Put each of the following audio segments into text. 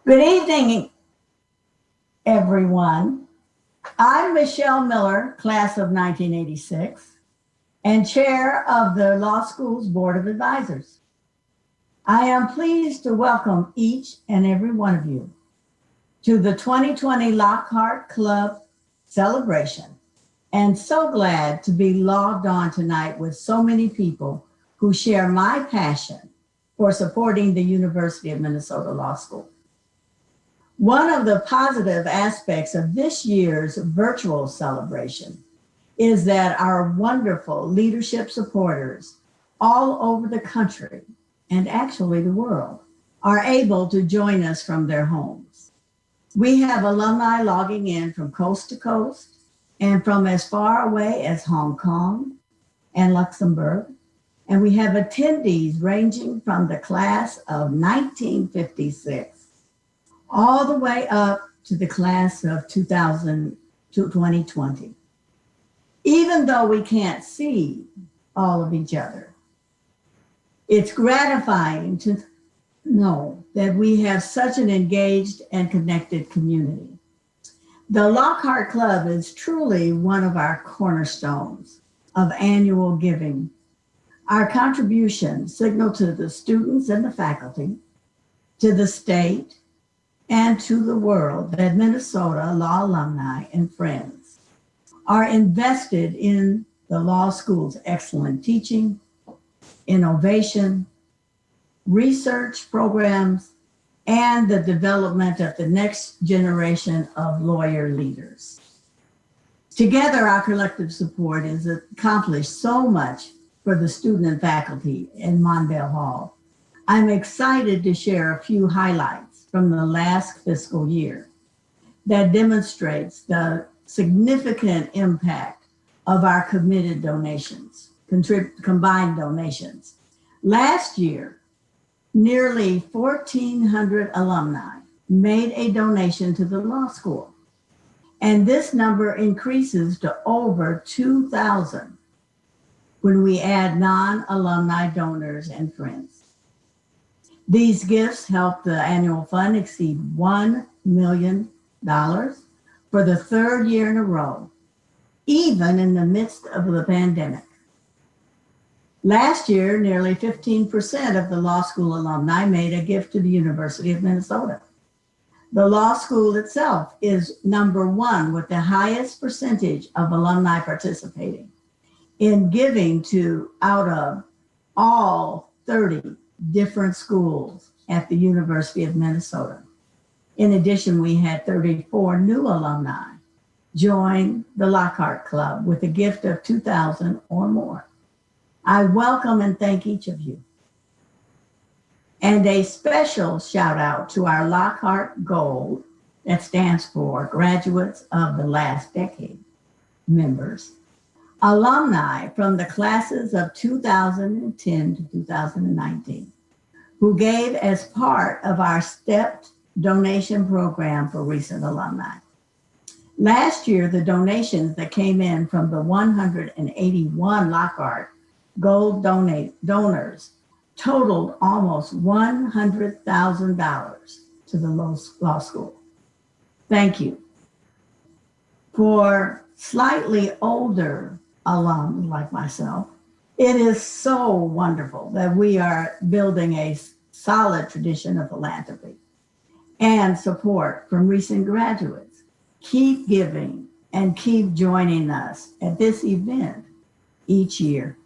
Good evening, everyone. I'm Michelle Miller, class of 1986, and chair of the Law School's Board of Advisors. I am pleased to welcome each and every one of you to the 2020 Lockhart Club celebration, and so glad to be logged on tonight with so many people who share my passion for supporting the University of Minnesota Law School. One of the positive aspects of this year's virtual celebration is that our wonderful leadership supporters all over the country, and actually the world, are able to join us from their homes. We have alumni logging in from coast to coast and from as far away as Hong Kong and Luxembourg. And we have attendees ranging from the class of 1956 all the way up to the class of 2020. Even though we can't see all of each other, it's gratifying to know that we have such an engaged and connected community. The Lockhart Club is truly one of our cornerstones of annual giving. Our contributions signal to the students and the faculty, to the state, and to the world that Minnesota law alumni and friends are invested in the law school's excellent teaching, innovation, research programs, and the development of the next generation of lawyer leaders. Together, our collective support has accomplished so much for the student and faculty in Monvale Hall. I'm excited to share a few highlights from the last fiscal year that demonstrates the significant impact of our committed donations, combined donations. Last year, nearly 1,400 alumni made a donation to the law school, and this number increases to over 2,000 when we add non-alumni donors and friends. These gifts help the annual fund exceed $1 million for the third year in a row, even in the midst of the pandemic. Last year, nearly 15% of the law school alumni made a gift to the University of Minnesota. The law school itself is number one with the highest percentage of alumni participating in giving to out of all 30 different schools at the University of Minnesota. In addition, we had 34 new alumni join the Lockhart Club with a gift of $2,000 or more. I welcome and thank each of you. And a special shout out to our Lockhart Gold, that stands for Graduates of the Last Decade members, alumni from the classes of 2010 to 2019, who gave as part of our stepped donation program for recent alumni. Last year, the donations that came in from the 181 Lockhart Gold donors totaled almost $100,000 to the law school. Thank you. For slightly older alums like myself, it is so wonderful that we are building a solid tradition of philanthropy and support from recent graduates. Keep giving and keep joining us at this event each year.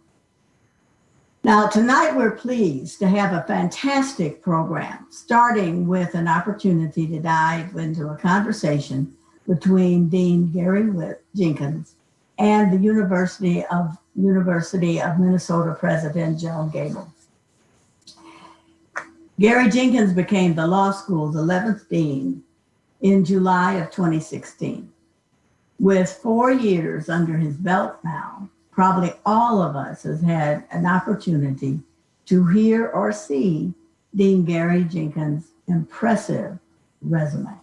Now, tonight we're pleased to have a fantastic program, starting with an opportunity to dive into a conversation between Dean Garry Jenkins and the University of Minnesota President Joan Gable. Garry Jenkins became the law school's 11th dean in July of 2016. With 4 years under his belt now, probably all of us has had an opportunity to hear or see Dean Garry Jenkins' impressive resume.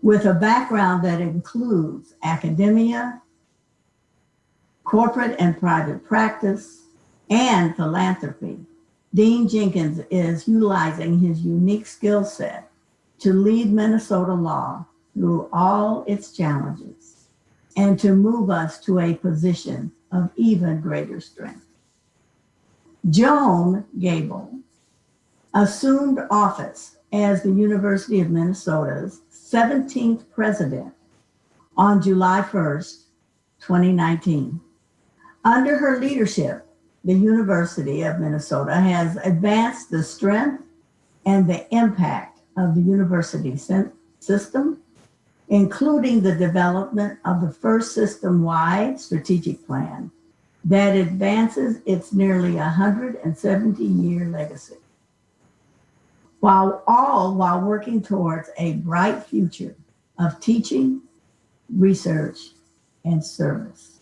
With a background that includes academia, corporate and private practice, and philanthropy, Dean Jenkins is utilizing his unique skill set to lead Minnesota law through all its challenges and to move us to a position of even greater strength. Joan Gable assumed office as the University of Minnesota's 17th president on July 1st, 2019. Under her leadership, the University of Minnesota has advanced the strength and the impact of the university system, including the development of the first system-wide strategic plan that advances its nearly 170-year legacy, while working towards a bright future of teaching, research, and service.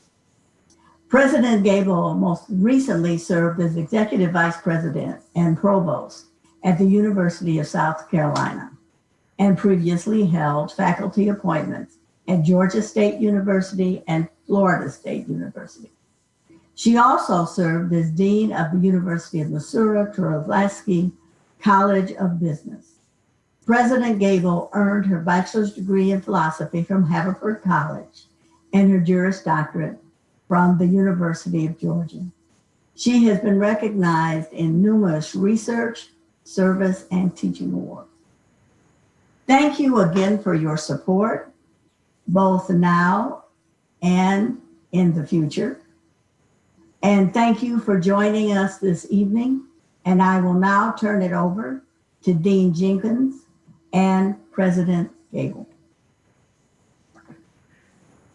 President Gable most recently served as Executive Vice President and Provost at the University of South Carolina, and previously held faculty appointments at Georgia State University and Florida State University. She also served as Dean of the University of Missouri-Trubisky College of Business. President Gable earned her bachelor's degree in philosophy from Haverford College and her Juris Doctorate from the University of Georgia. She has been recognized in numerous research, service, and teaching awards. Thank you again for your support, both now and in the future. And thank you for joining us this evening. And I will now turn it over to Dean Jenkins and President Gable.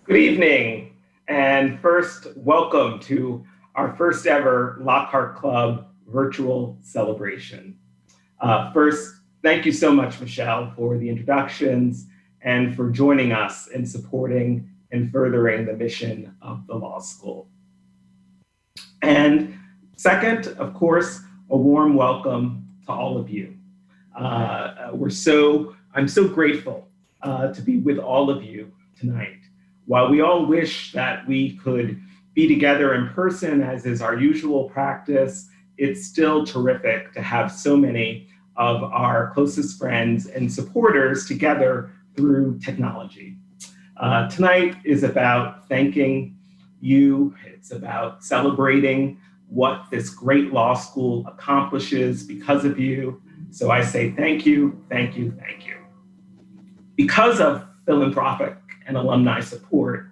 Good evening, and first, welcome to our first ever Lockhart Club virtual celebration. First, thank you so much, Michelle, for the introductions and for joining us in supporting and furthering the mission of the law school. And second, of course, a warm welcome to all of you. I'm so grateful to be with all of you tonight. While we all wish that we could be together in person, as is our usual practice, it's still terrific to have so many of our closest friends and supporters together through technology. Tonight is about thanking you. It's about celebrating what this great law school accomplishes because of you. So I say thank you, thank you, thank you. Because of philanthropic and alumni support,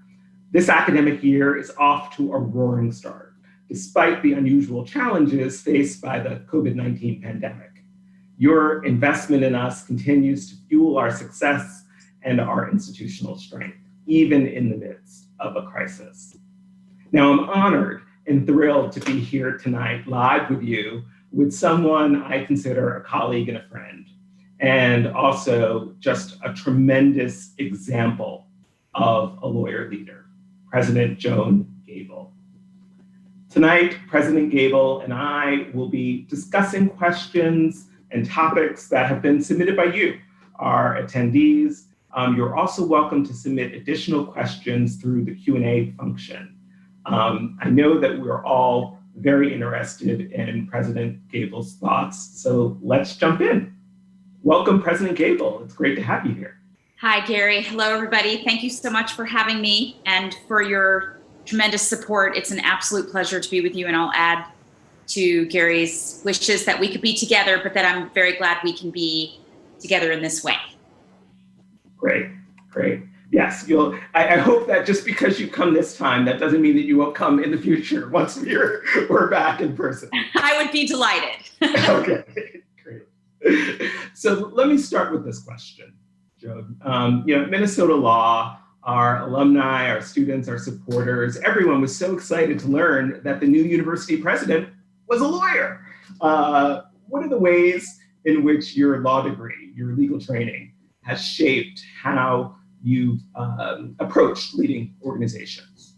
this academic year is off to a roaring start, despite the unusual challenges faced by the COVID-19 pandemic. Your investment in us continues to fuel our success and our institutional strength, even in the midst of a crisis. Now, I'm honored and thrilled to be here tonight live with you, with someone I consider a colleague and a friend, and also just a tremendous example of a lawyer leader, President Joan Gable. Tonight, President Gable and I will be discussing questions and topics that have been submitted by you, our attendees. You're also welcome to submit additional questions through the Q&A function. I know that we're all very interested in President Gable's thoughts, so let's jump in. Welcome, President Gable. It's great to have you here. Hi, Gary. Hello, everybody. Thank you so much for having me and for your tremendous support. It's an absolute pleasure to be with you, and I'll add to Gary's wishes that we could be together, but that I'm very glad we can be together in this way. Great, great. Yes, I hope that just because you come this time, that doesn't mean that you won't come in the future once we're back in person. I would be delighted. Okay, great. So let me start with this question, Joan. Minnesota Law, our alumni, our students, our supporters, everyone was so excited to learn that the new university president was a lawyer. What are the ways in which your law degree, your legal training, has shaped how you've approached leading organizations?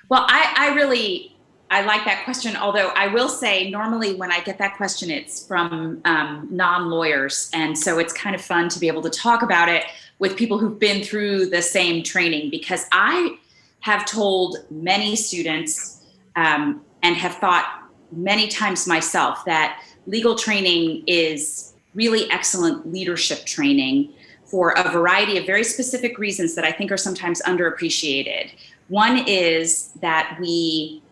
Well, I like that question, although I will say normally when I get that question, it's from non-lawyers. And so it's kind of fun to be able to talk about it with people who've been through the same training, because I have told many students and have thought many times myself that legal training is really excellent leadership training for a variety of very specific reasons that I think are sometimes underappreciated. One is that we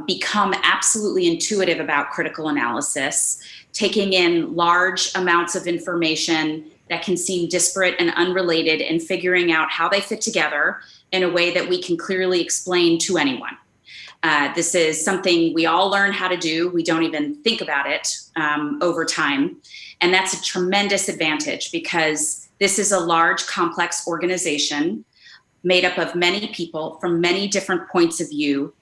become absolutely intuitive about critical analysis, taking in large amounts of information that can seem disparate and unrelated and figuring out how they fit together in a way that we can clearly explain to anyone. This is something we all learn how to do. We don't even think about it over time. And that's a tremendous advantage because this is a large, complex organization made up of many people from many different points of view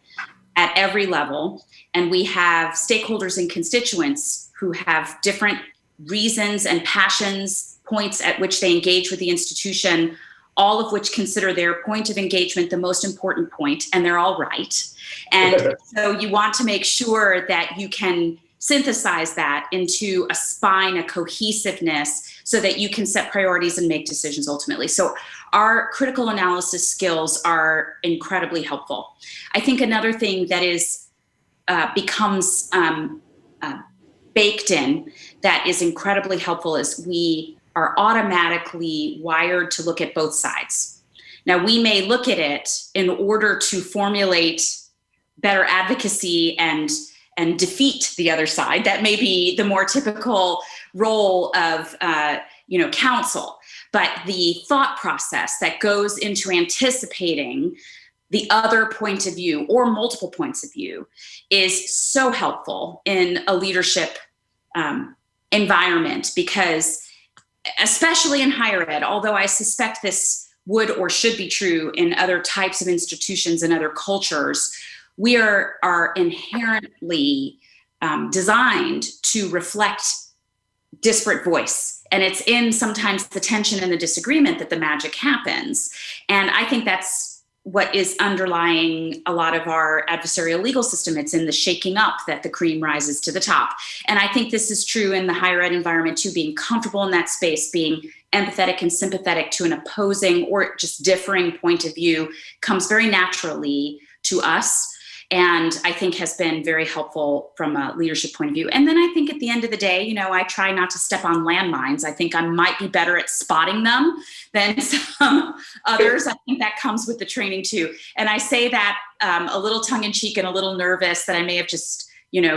at every level. And we have stakeholders and constituents who have different reasons and passions, points at which they engage with the institution, all of which consider their point of engagement the most important point, and they're all right. And so you want to make sure that you can synthesize that into a spine, a cohesiveness, so that you can set priorities and make decisions ultimately. So our critical analysis skills are incredibly helpful. I think another thing that is becomes baked in that is incredibly helpful is we are automatically wired to look at both sides. Now, we may look at it in order to formulate better advocacy and defeat the other side. That may be the more typical role of counsel. But the thought process that goes into anticipating the other point of view or multiple points of view is so helpful in a leadership environment, because especially in higher ed, although I suspect this would or should be true in other types of institutions and other cultures, we are inherently designed to reflect disparate voice. And it's in sometimes the tension and the disagreement that the magic happens. And I think that's what is underlying a lot of our adversarial legal system. It's in the shaking up that the cream rises to the top. And I think this is true in the higher ed environment too, being comfortable in that space, being empathetic and sympathetic to an opposing or just differing point of view comes very naturally to us. And I think has been very helpful from a leadership point of view. And then I think at the end of the day, I try not to step on landmines. I think I might be better at spotting them than some others. I think that comes with the training too. And I say that a little tongue in cheek and a little nervous that I may have just,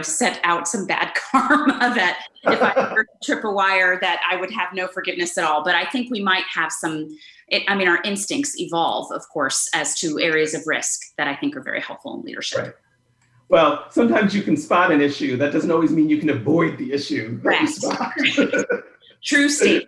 set out some bad karma that if I were to trip a wire that I would have no forgiveness at all. But I think we might have our instincts evolve, of course, as to areas of risk that I think are very helpful in leadership. Right. Well, sometimes you can spot an issue. That doesn't always mean you can avoid the issue that you spot. True statement.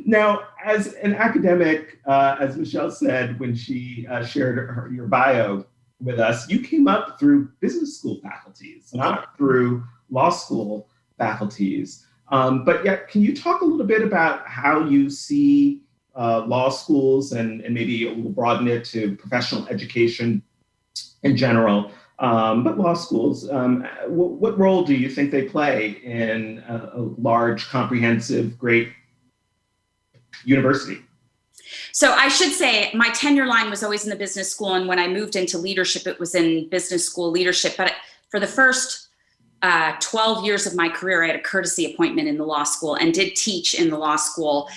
Now, as an academic, as Michelle said when she shared your bio with us, you came up through business school faculties, not through law school faculties. But yet, can you talk a little bit about how you see law schools and maybe we'll broaden it to professional education in general, but law schools, what role do you think they play in a large, comprehensive, great university? So I should say my tenure line was always in the business school. And when I moved into leadership, it was in business school leadership. But for the first 12 years of my career, I had a courtesy appointment in the law school and did teach in the law school,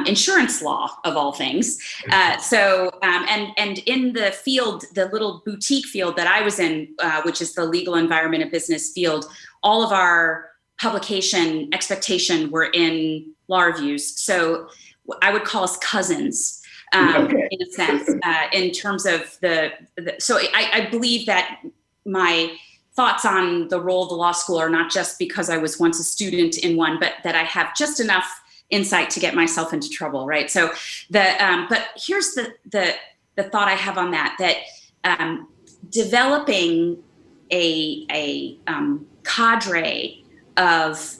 insurance law of all things. And in the field, the little boutique field that I was in, which is the legal environment of business field, all of our publication expectation were in law reviews. So I would call us cousins in a sense, in terms of so I believe that my thoughts on the role of the law school are not just because I was once a student in one, but that I have just enough insight to get myself into trouble, right? So but here's the thought I have on that developing a cadre of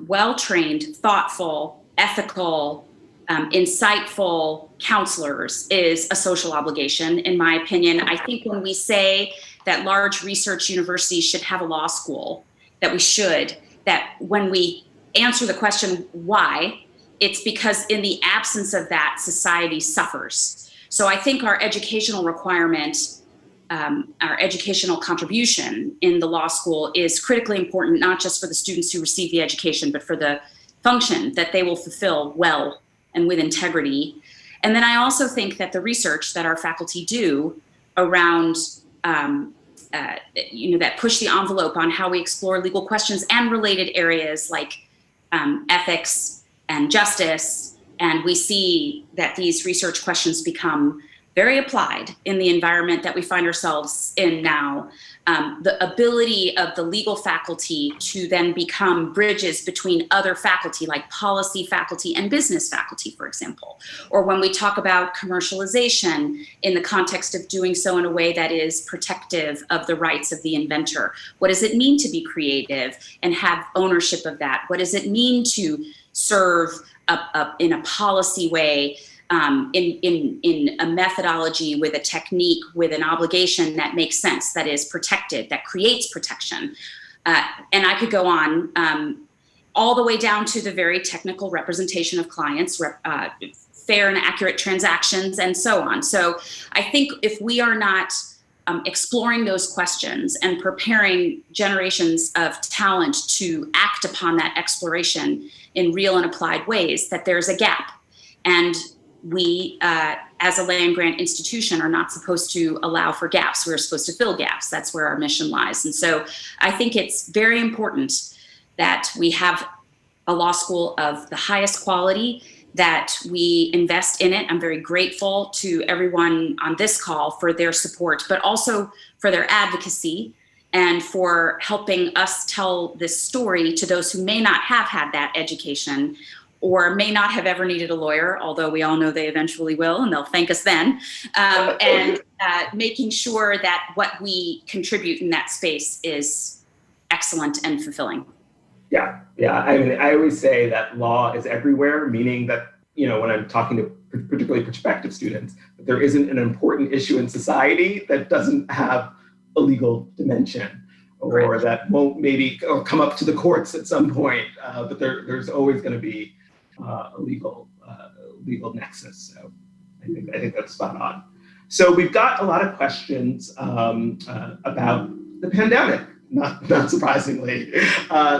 well-trained, thoughtful, ethical, insightful counselors is a social obligation, in my opinion. I think when we say that large research universities should have a law school, that when we answer the question why, it's because in the absence of that, society suffers. So I think our educational requirement our educational contribution in the law school is critically important, not just for the students who receive the education, but for the function that they will fulfill well and with integrity. And then I also think that the research that our faculty do around, that push the envelope on how we explore legal questions and related areas like ethics and justice, and we see that these research questions become very applied in the environment that we find ourselves in now. The ability of the legal faculty to then become bridges between other faculty, like policy faculty and business faculty, for example. Or when we talk about commercialization in the context of doing so in a way that is protective of the rights of the inventor. What does it mean to be creative and have ownership of that? What does it mean to serve in a policy way, in a methodology with a technique, with an obligation that makes sense, that is protected, that creates protection. And I could go on all the way down to the very technical representation of clients, fair and accurate transactions, and so on. So I think if we are not exploring those questions and preparing generations of talent to act upon that exploration in real and applied ways, that there's a gap. And we, as a land grant institution, are not supposed to allow for gaps. We're supposed to fill gaps. That's where our mission lies. And so I think it's very important that we have a law school of the highest quality, that we invest in it. I'm very grateful to everyone on this call for their support, but also for their advocacy and for helping us tell this story to those who may not have had that education or may not have ever needed a lawyer, although we all know they eventually will, and they'll thank us then, and making sure that what we contribute in that space is excellent and fulfilling. Yeah. I mean, I always say that law is everywhere, meaning that, when I'm talking to particularly prospective students, that there isn't an important issue in society that doesn't have a legal dimension, or Correct. that won't maybe or come up to the courts at some point, but there's always going to be a legal nexus. So I think that's spot on. So we've got a lot of questions about the pandemic, not surprisingly.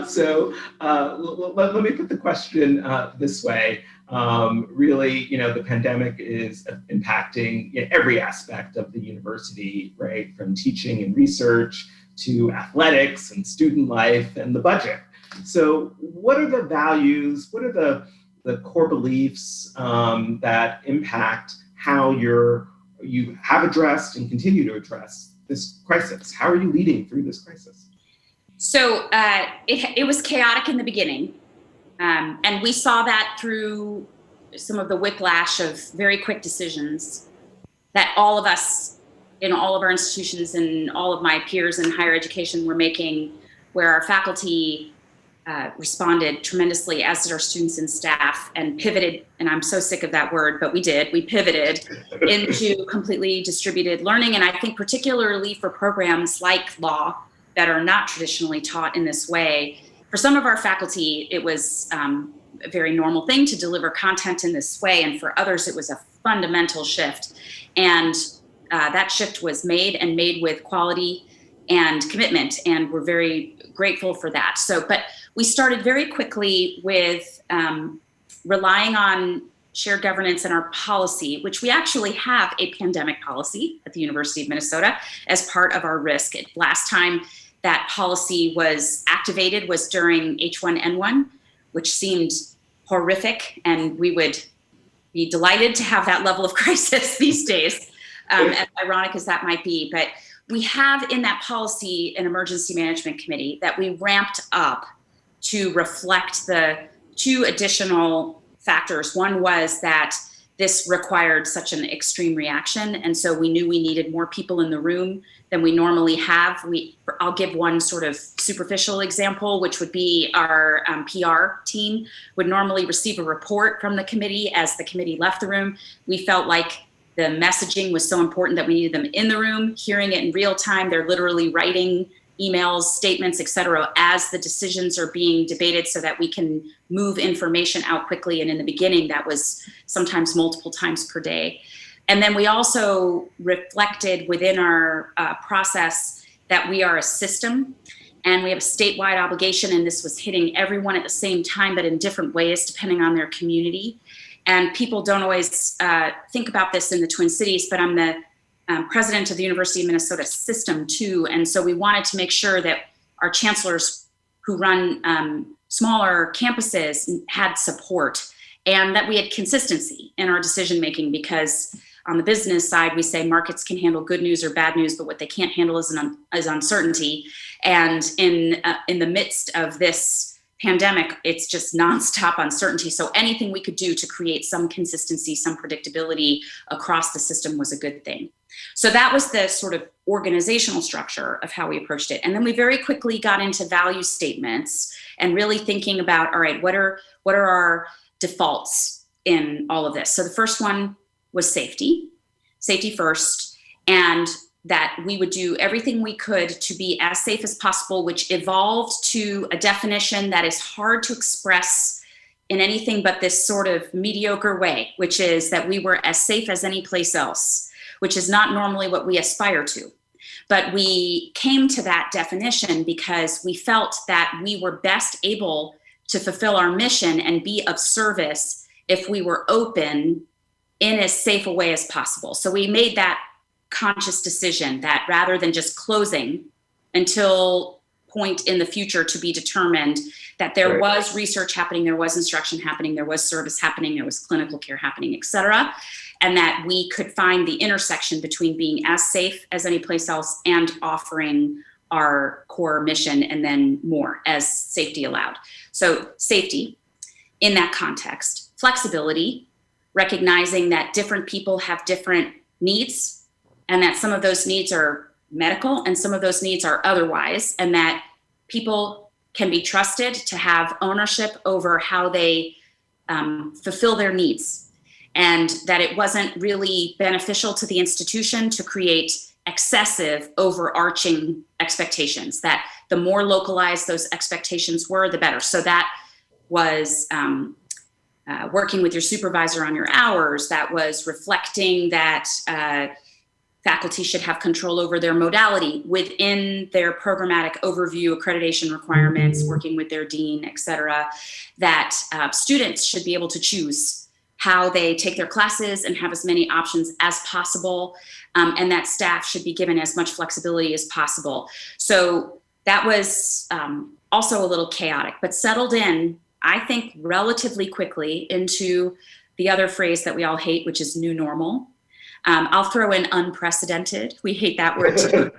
So let me put the question this way. Really, the pandemic is impacting every aspect of the university, right? From teaching and research to athletics and student life and the budget. So what are the values, what are the core beliefs that impact how you have addressed and continue to address this crisis? How are you leading through this crisis? So it was chaotic in the beginning. And we saw that through some of the whiplash of very quick decisions that all of us in all of our institutions and all of my peers in higher education were making, where our faculty responded tremendously, as did our students and staff, and pivoted, and I'm so sick of that word, but we pivoted into completely distributed learning. And I think particularly for programs like law that are not traditionally taught in this way, for some of our faculty, it was a very normal thing to deliver content in this way, and for others, it was a fundamental shift. And that shift was made with quality and commitment, and we're very grateful for that. So, but we started very quickly with relying on shared governance in our policy, which we actually have a pandemic policy at the University of Minnesota as part of our risk. Last time that policy was activated was during H1N1, which seemed horrific, and we would be delighted to have that level of crisis these days, as ironic as that might be. But we have in that policy an emergency management committee that we ramped up to reflect the two additional factors. One was that this required such an extreme reaction, and so we knew we needed more people in the room than we normally have. I'll give one sort of superficial example, which would be our PR team would normally receive a report from the committee as the committee left the room. We felt like the messaging was so important that we needed them in the room, hearing it in real time. They're literally writing emails, statements, et cetera, as the decisions are being debated so that we can move information out quickly. And in the beginning, that was sometimes multiple times per day. And then we also reflected within our process that we are a system and we have a statewide obligation, and this was hitting everyone at the same time, but in different ways depending on their community. And people don't always think about this in the Twin Cities, but I'm the president of the University of Minnesota system too. And so we wanted to make sure that our chancellors who run smaller campuses had support and that we had consistency in our decision making, because on the business side, we say markets can handle good news or bad news, but what they can't handle is uncertainty. And in the midst of this pandemic, it's just nonstop uncertainty. So anything we could do to create some consistency, some predictability across the system was a good thing. So that was the sort of organizational structure of how we approached it. And then we very quickly got into value statements and really thinking about, all right, what are our defaults in all of this? So the first one was safety first, and that we would do everything we could to be as safe as possible, which evolved to a definition that is hard to express in anything but this sort of mediocre way, which is that we were as safe as any place else, which is not normally what we aspire to. But we came to that definition because we felt that we were best able to fulfill our mission and be of service if we were open in as safe a way as possible. So we made that conscious decision that rather than just closing until point in the future to be determined, that there was research happening, there was instruction happening, there was service happening, there was clinical care happening, et cetera, and that we could find the intersection between being as safe as any place else and offering our core mission and then more as safety allowed. So safety in that context, flexibility, recognizing that different people have different needs and that some of those needs are medical and some of those needs are otherwise, and that people can be trusted to have ownership over how they fulfill their needs, and that it wasn't really beneficial to the institution to create excessive overarching expectations, that the more localized those expectations were, the better. So that was working with your supervisor on your hours, that was reflecting that faculty should have control over their modality within their programmatic overview, accreditation requirements, working with their dean, et cetera, that students should be able to choose how they take their classes and have as many options as possible, and that staff should be given as much flexibility as possible. So that was also a little chaotic, but settled in, I think, relatively quickly into the other phrase that we all hate, which is new normal. I'll throw in unprecedented. We hate that word too.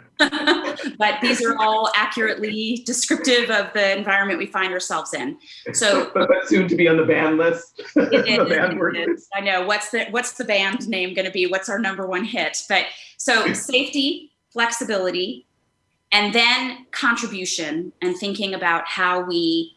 But these are all accurately descriptive of the environment we find ourselves in. So, but soon to be on the ban list. List. I know. What's the band name going to be? What's our number one hit? But so safety, flexibility, and then contribution, and thinking about how we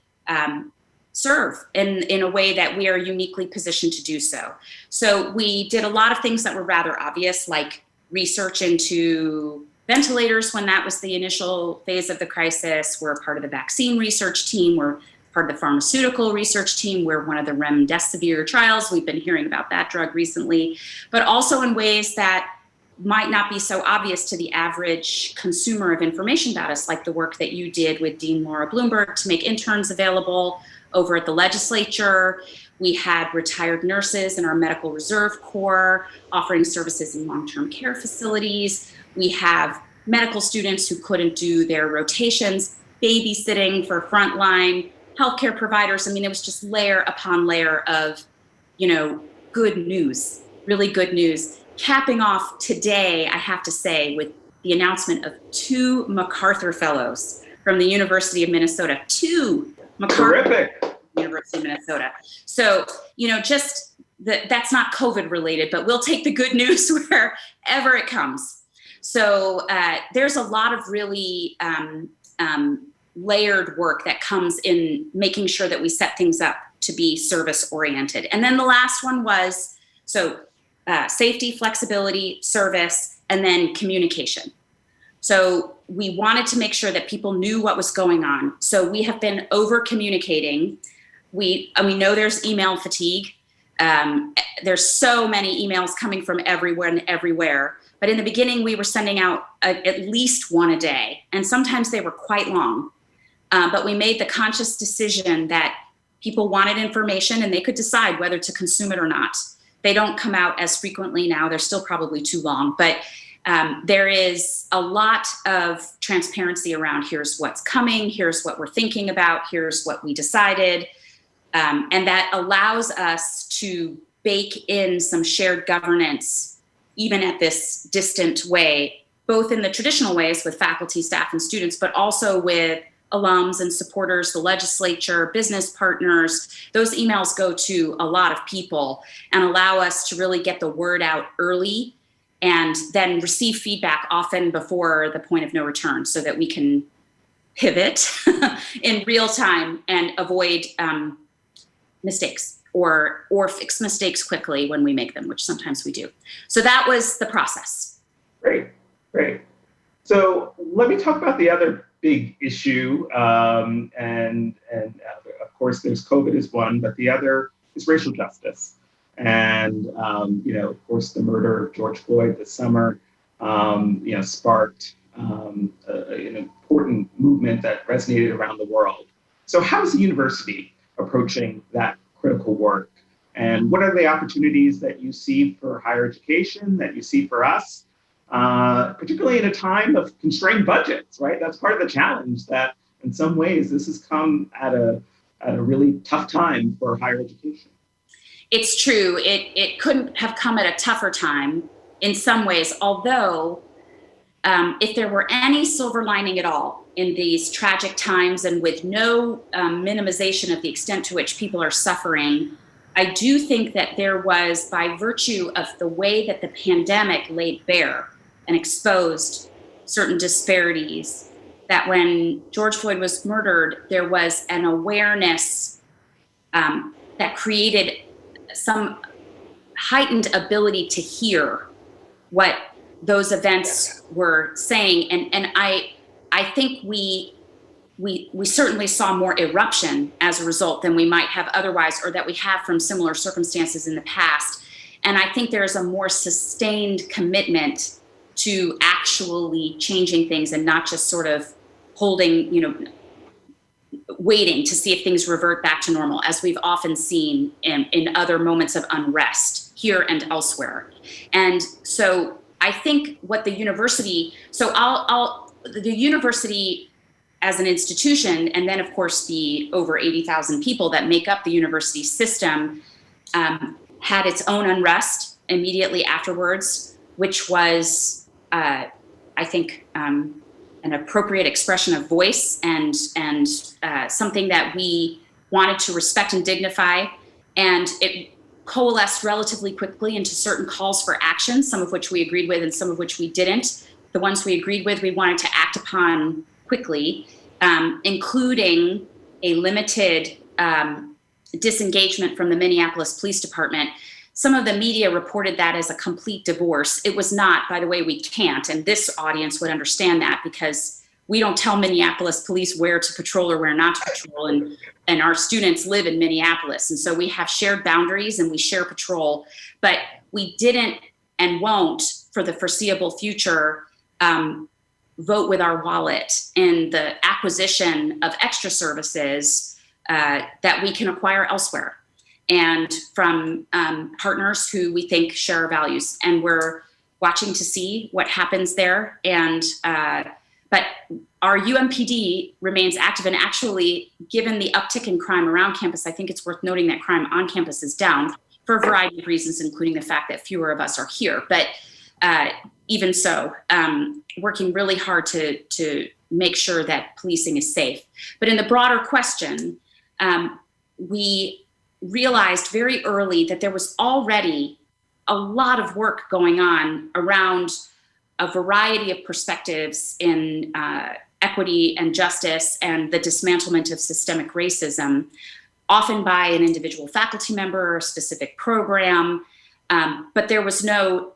serve in a way that we are uniquely positioned to do so. So we did a lot of things that were rather obvious, like research into ventilators when that was the initial phase of the crisis. We're a part of the vaccine research team. We're part of the pharmaceutical research team. We're one of the remdesivir trials. We've been hearing about that drug recently, but also in ways that might not be so obvious to the average consumer of information about us, like the work that you did with Dean Laura Bloomberg to make interns available over at the legislature. We had retired nurses in our medical reserve corps offering services in long-term care facilities. We have medical students who couldn't do their rotations, babysitting for frontline healthcare providers. I mean, it was just layer upon layer of, good news, really good news. Capping off today, I have to say, with the announcement of 2 Macarthur Fellows from the University of Minnesota, 2 Terrific. University of Minnesota. So, just that's not COVID related, but we'll take the good news wherever it comes. So there's a lot of really layered work that comes in making sure that we set things up to be service oriented. And then the last one was, safety, flexibility, service, and then communication. So we wanted to make sure that people knew what was going on. So we have been over communicating. We know there's email fatigue. There's so many emails coming from everywhere and everywhere. But in the beginning, we were sending out at least one a day, and sometimes they were quite long. But we made the conscious decision that people wanted information and they could decide whether to consume it or not. They don't come out as frequently now. They're still probably too long, but there is a lot of transparency around here's what's coming, here's what we're thinking about, here's what we decided. And that allows us to bake in some shared governance, even at this distant way, both in the traditional ways with faculty, staff, and students, but also with alums and supporters, the legislature, business partners. Those emails go to a lot of people and allow us to really get the word out early and then receive feedback often before the point of no return so that we can pivot in real time and avoid mistakes or fix mistakes quickly when we make them, which sometimes we do. So that was the process. Great. So let me talk about the other big issue, and of course there's COVID is one, but the other is racial justice. And of course the murder of George Floyd this summer, sparked an important movement that resonated around the world. So how is the university approaching that critical work? And what are the opportunities that you see for higher education, that you see for us? Particularly in a time of constrained budgets, right? That's part of the challenge, that in some ways this has come at a really tough time for higher education. It's true. It couldn't have come at a tougher time in some ways, although if there were any silver lining at all in these tragic times and with no minimization of the extent to which people are suffering, I do think that there was, by virtue of the way that the pandemic laid bare and exposed certain disparities, that when George Floyd was murdered, there was an awareness that created some heightened ability to hear what those events were saying. And I think we certainly saw more eruption as a result than we might have otherwise, or that we have from similar circumstances in the past. And I think there's a more sustained commitment to actually changing things and not just sort of holding, waiting to see if things revert back to normal, as we've often seen in other moments of unrest here and elsewhere. And so I think what the university, the university as an institution, and then of course the over 80,000 people that make up the university system, had its own unrest immediately afterwards, which was, I think, an appropriate expression of voice and something that we wanted to respect and dignify. And it coalesced relatively quickly into certain calls for action, some of which we agreed with and some of which we didn't. The ones we agreed with, we wanted to act upon quickly, including a limited disengagement from the Minneapolis Police Department. Some of the media reported that as a complete divorce. It was not. By the way, we can't, and this audience would understand that, because we don't tell Minneapolis police where to patrol or where not to patrol, and our students live in Minneapolis, and so we have shared boundaries and we share patrol, but we didn't and won't for the foreseeable future vote with our wallet in the acquisition of extra services that we can acquire elsewhere and from partners who we think share our values. And we're watching to see what happens there. And but our UMPD remains active, and actually, given the uptick in crime around campus, I think it's worth noting that crime on campus is down for a variety of reasons, including the fact that fewer of us are here. But even so, working really hard to make sure that policing is safe. But in the broader question, we realized very early that there was already a lot of work going on around a variety of perspectives in equity and justice and the dismantlement of systemic racism, often by an individual faculty member or a specific program. But there was no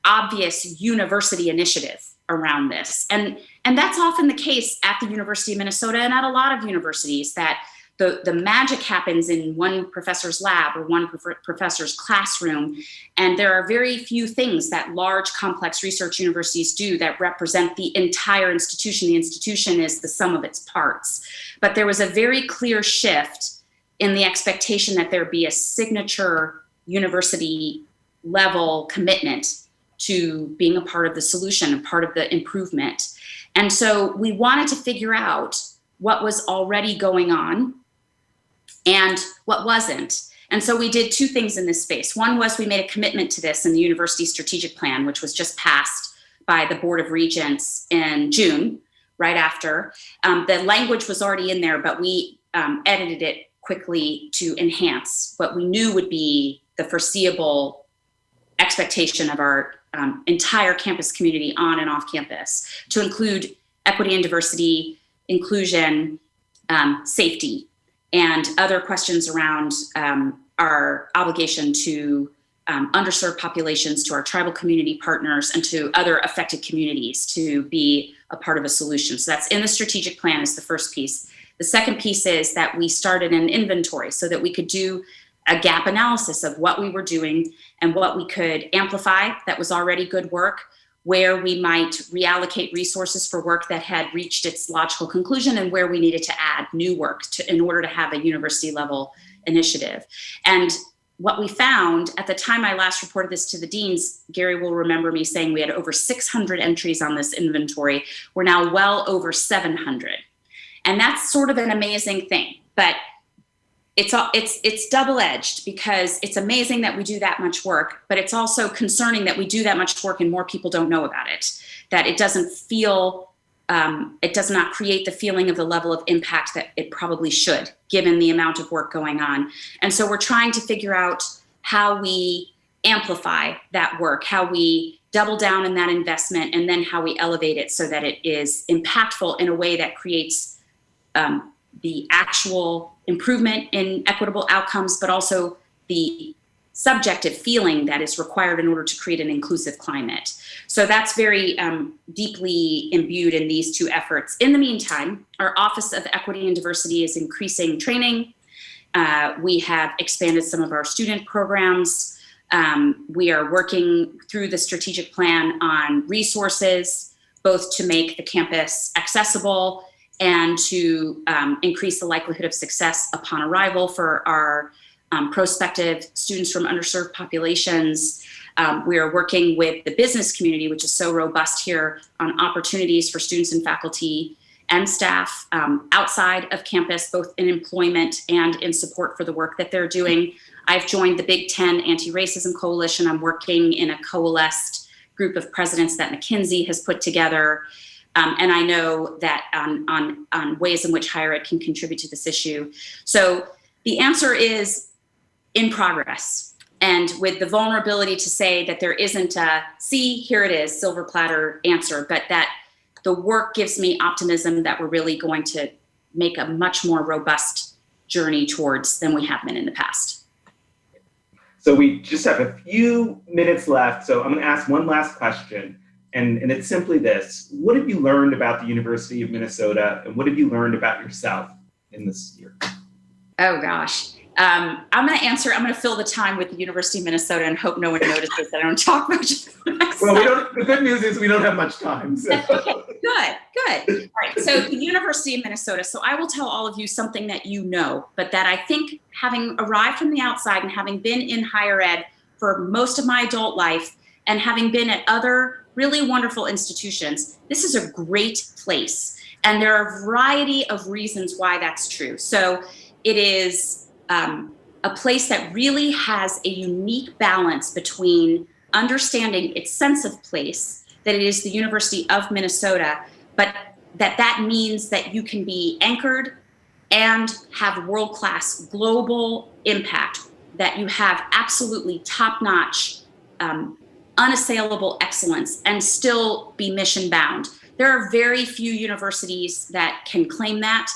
obvious university initiative around this. And that's often the case at the University of Minnesota and at a lot of universities, that the magic happens in one professor's lab or one professor's classroom. And there are very few things that large, complex research universities do that represent the entire institution. The institution is the sum of its parts. But there was a very clear shift in the expectation that there be a signature university level commitment to being a part of the solution, a part of the improvement. And so we wanted to figure out what was already going on and what wasn't. And so we did two things in this space. One was we made a commitment to this in the university strategic plan, which was just passed by the Board of Regents in June, right after. The language was already in there, but we edited it quickly to enhance what we knew would be the foreseeable expectation of our entire campus community on and off campus, to include equity and diversity, inclusion, safety, and other questions around our obligation to underserved populations, to our tribal community partners, and to other affected communities to be a part of a solution. So that's in the strategic plan is the first piece. The second piece is that we started an inventory so that we could do a gap analysis of what we were doing and what we could amplify that was already good work, where we might reallocate resources for work that had reached its logical conclusion, and where we needed to add new work in order to have a university level initiative. And what we found at the time I last reported this to the deans, Gary will remember me saying we had over 600 entries on this inventory. We're now well over 700. And that's sort of an amazing thing, but it's double-edged, because it's amazing that we do that much work, but it's also concerning that we do that much work and more people don't know about it, that it doesn't feel, it does not create the feeling of the level of impact that it probably should, given the amount of work going on. And so we're trying to figure out how we amplify that work, how we double down in that investment, and then how we elevate it so that it is impactful in a way that creates the actual improvement in equitable outcomes, but also the subjective feeling that is required in order to create an inclusive climate. So that's very deeply imbued in these two efforts. In the meantime, our Office of Equity and Diversity is increasing training. We have expanded some of our student programs. We are working through the strategic plan on resources, both to make the campus accessible and to increase the likelihood of success upon arrival for our prospective students from underserved populations. We are working with the business community, which is so robust here, on opportunities for students and faculty and staff outside of campus, both in employment and in support for the work that they're doing. I've joined the Big Ten Anti-Racism Coalition. I'm working in a coalesced group of presidents that McKinsey has put together. And I know that on ways in which higher ed can contribute to this issue. So the answer is in progress, and with the vulnerability to say that there isn't a, see, here it is, silver platter answer, but that the work gives me optimism that we're really going to make a much more robust journey towards than we have been in the past. So we just have a few minutes left, so I'm going to ask one last question. And it's simply this: what have you learned about the University of Minnesota, and what have you learned about yourself in this year? Oh gosh. I'm going to fill the time with the University of Minnesota and hope no one notices that I don't talk much about myself. Well, the good news is we don't have much time. So. Okay, good. All right, so the University of Minnesota. So I will tell all of you something that you know, but that I think, having arrived from the outside and having been in higher ed for most of my adult life and having been at other really wonderful institutions, this is a great place. And there are a variety of reasons why that's true. So it is a place that really has a unique balance between understanding its sense of place, that it is the University of Minnesota, but that means that you can be anchored and have world-class global impact, that you have absolutely top-notch, unassailable excellence and still be mission-bound. There are very few universities that can claim that.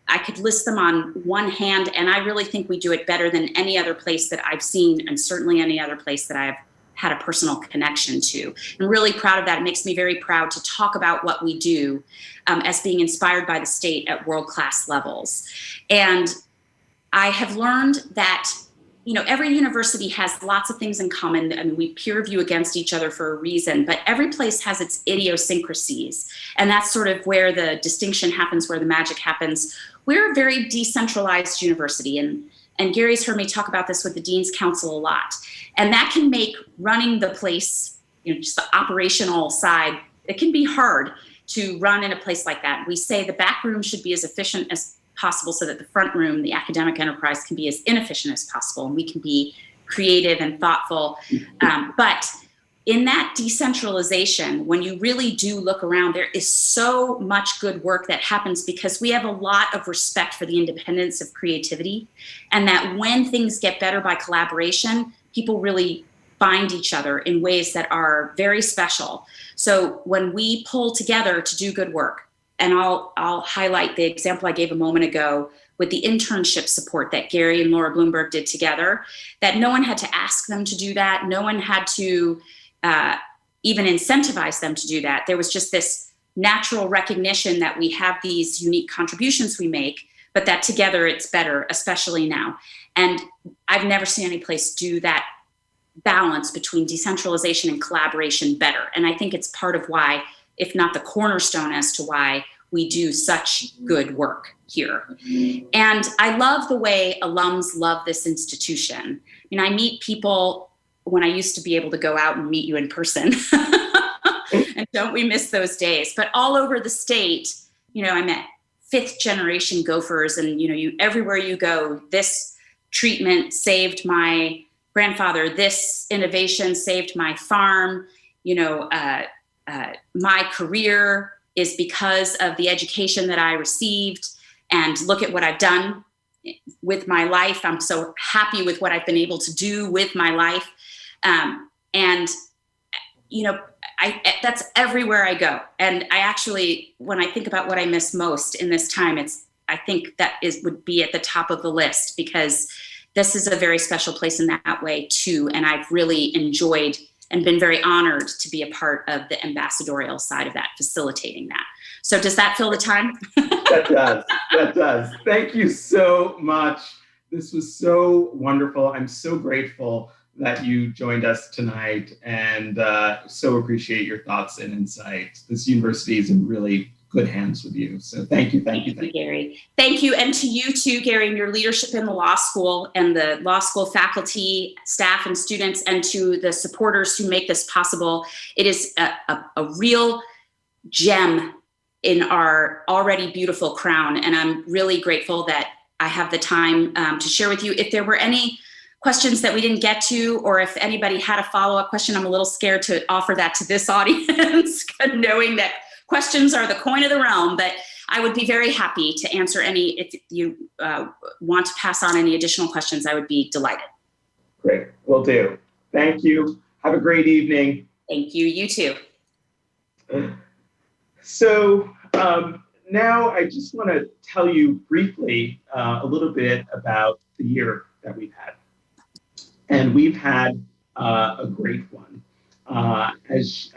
I could list them on one hand, and I really think we do it better than any other place that I've seen, and certainly any other place that I've had a personal connection to. I'm really proud of that. It makes me very proud to talk about what we do as being inspired by the state at world-class levels. And I have learned that, you know, every university has lots of things in common. I mean, we peer review against each other for a reason, but every place has its idiosyncrasies. And that's sort of where the distinction happens, where the magic happens. We're a very decentralized university, and Gary's heard me talk about this with the Dean's Council a lot. And that can make running the place, you know, just the operational side, it can be hard to run in a place like that. We say the back room should be as efficient as possible so that the front room, the academic enterprise, can be as inefficient as possible, and we can be creative and thoughtful. But in that decentralization, when you really do look around, there is so much good work that happens because we have a lot of respect for the independence of creativity, and that when things get better by collaboration, people really find each other in ways that are very special. So when we pull together to do good work, and I'll highlight the example I gave a moment ago with the internship support that Gary and Laura Bloomberg did together, that no one had to ask them to do that. No one had to even incentivize them to do that. There was just this natural recognition that we have these unique contributions we make, but that together it's better, especially now. And I've never seen any place do that balance between decentralization and collaboration better. And I think it's part of why, if not the cornerstone as to why we do such good work here. And I love the way alums love this institution. I mean, I meet people when I used to be able to go out and meet you in person. And don't we miss those days? But all over the state, you know, I met 5th generation Gophers, and, you know, everywhere you go, this treatment saved my grandfather, this innovation saved my farm, you know, my career is because of the education that I received, and look at what I've done with my life. I'm so happy with what I've been able to do with my life. And, you know, that's everywhere I go. And I actually, when I think about what I miss most in this time, I think that would be at the top of the list, because this is a very special place in that way too. And I've really enjoyed and been very honored to be a part of the ambassadorial side of that, facilitating that. So does that fill the time? That does. Thank you so much. This was so wonderful. I'm so grateful that you joined us tonight, and so appreciate your thoughts and insights. This university is in really good hands with you. So thank you, Gary. Thank you, and to you too, Gary, and your leadership in the law school and the law school faculty, staff, and students, and to the supporters who make this possible. It is a real gem in our already beautiful crown, and I'm really grateful that I have the time to share with you. If there were any questions that we didn't get to, or if anybody had a follow-up question, I'm a little scared to offer that to this audience, knowing that questions are the coin of the realm, but I would be very happy to answer any. If you want to pass on any additional questions, I would be delighted. Great, will do. Thank you. Have a great evening. Thank you, you too. So now I just want to tell you briefly a little bit about the year that we've had. And we've had a great one. As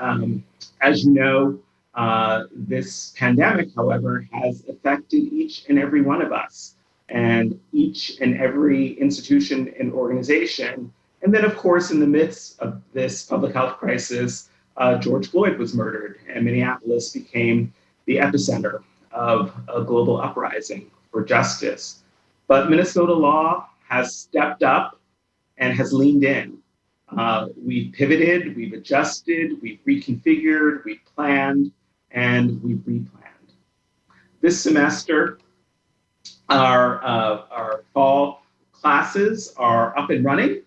you know, this pandemic, however, has affected each and every one of us, and each and every institution and organization. And then, of course, in the midst of this public health crisis, George Floyd was murdered, and Minneapolis became the epicenter of a global uprising for justice. But Minnesota law has stepped up and has leaned in. We've pivoted, we've adjusted, we've reconfigured, we've planned, and we've replanned. This semester, our fall classes are up and running.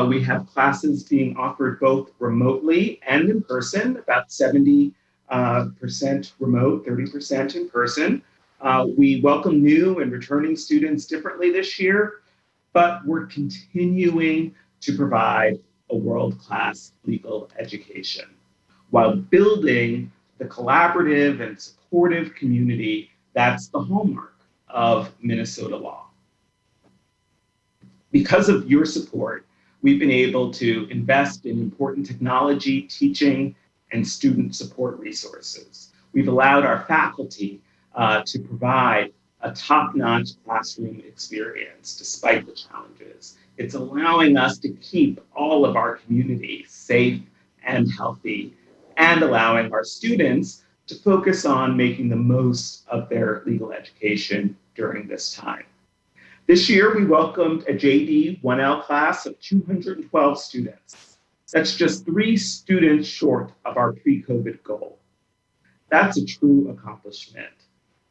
We have classes being offered both remotely and in person, about 70% remote, 30% in person. We welcome new and returning students differently this year, but we're continuing to provide a world-class legal education while building the collaborative and supportive community that's the hallmark of Minnesota law. Because of your support, we've been able to invest in important technology, teaching, and student support resources. We've allowed our faculty to provide a top-notch classroom experience despite the challenges. It's allowing us to keep all of our community safe and healthy, and allowing our students to focus on making the most of their legal education during this time. This year, we welcomed a JD 1L class of 212 students. That's just 3 students short of our pre-COVID goal. That's a true accomplishment.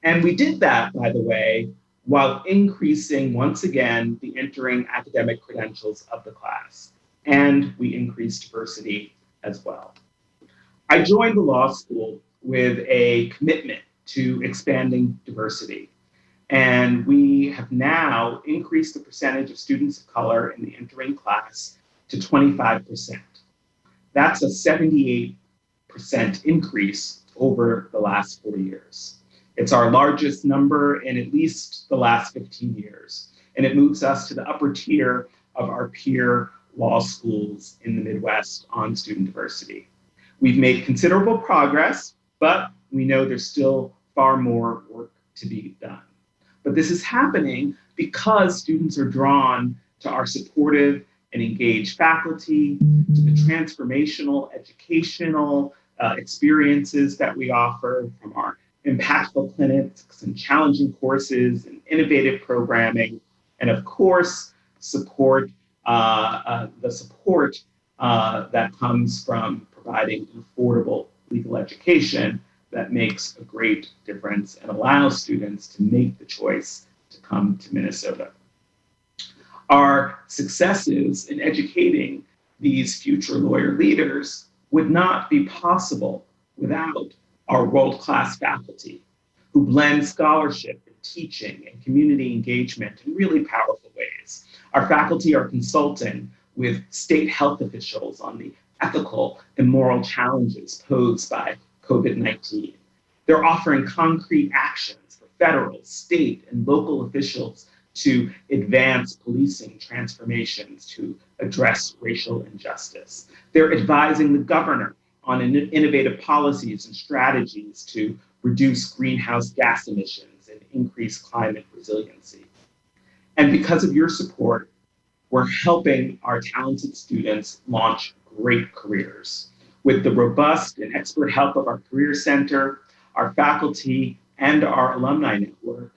And we did that, by the way, while increasing, once again, the entering academic credentials of the class. And we increased diversity as well. I joined the law school with a commitment to expanding diversity. And we have now increased the percentage of students of color in the entering class to 25%. That's a 78% increase over the last 4 years. It's our largest number in at least the last 15 years. And it moves us to the upper tier of our peer law schools in the Midwest on student diversity. We've made considerable progress, but we know there's still far more work to be done. But this is happening because students are drawn to our supportive and engaged faculty, to the transformational educational experiences that we offer, from our impactful clinics and challenging courses and innovative programming, and of course, the support that comes from providing affordable legal education that makes a great difference and allows students to make the choice to come to Minnesota. Our successes in educating these future lawyer leaders would not be possible without our world-class faculty who blend scholarship and teaching and community engagement in really powerful ways. Our faculty are consulting with state health officials on the ethical and moral challenges posed by COVID-19. They're offering concrete actions for federal, state, and local officials to advance policing transformations to address racial injustice. They're advising the governor on innovative policies and strategies to reduce greenhouse gas emissions and increase climate resiliency. And because of your support, we're helping our talented students launch great careers. With the robust and expert help of our Career Center, our faculty, and our alumni network,